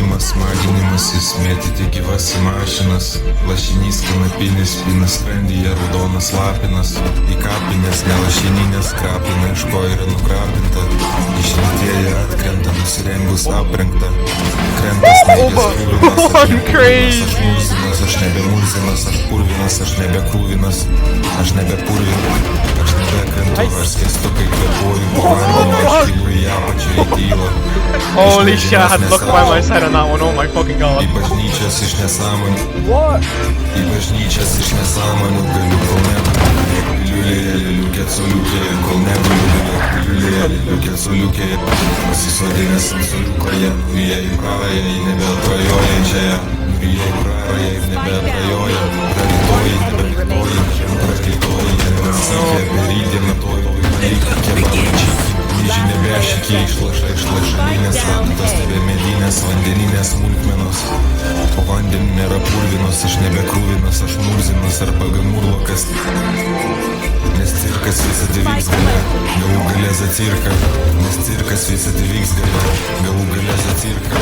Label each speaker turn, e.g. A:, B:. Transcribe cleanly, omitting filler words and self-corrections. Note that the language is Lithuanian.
A: Rėkimas, smaginimasis, mėtyti gyvas į mašinas. Lašinys, kanapinis, pinas skrandyje, raudonas lapinas. Į kapinės, nelašininės, krapina, iš ko yra nukrapinta. Išriktieji atkrenta, nusirengus aprengta. Krentas naigės krūvinas, aš murzinas, aš nebe murzinas, aš purvinas, aš nebe krūvinas, aš nebe purvinas, aš nebekrentu, aš skęstu, kai kvėpuoju po vandeniu, aš kylu į apačią, į tylą.
B: Holy shit, I had to look by my side on that one, oh my fucking god.
A: Į bažnyčias iš nesąmonių. Į bažnyčias iš nesąmonių galiu kol negaliu. Piliulėje, liliukė coliukėje, kol negaliu. Piliulėje, liliukė coliukėje. Pasisodinęs ant coliukoje. Jie į prarąją, jį nebeatrajoja čia. Jie į prarąją, jį nebeatrajoja. Prarytoji, neberytoji. Prarytoji, nebesikė. Perydėme toji, neįkakė babačiai. Nyži nebešikė, išlašalinės adatos, nebe medinės, vandeninės smulkmenos. Po vandeniu nėra purvinos, aš nebe krūvinas, aš murzinas arba gamurlokas. Nes cirkas visada vyks gale, galų gale za cirką. Nes cirkas visada vyks gale, galų gale za cirką.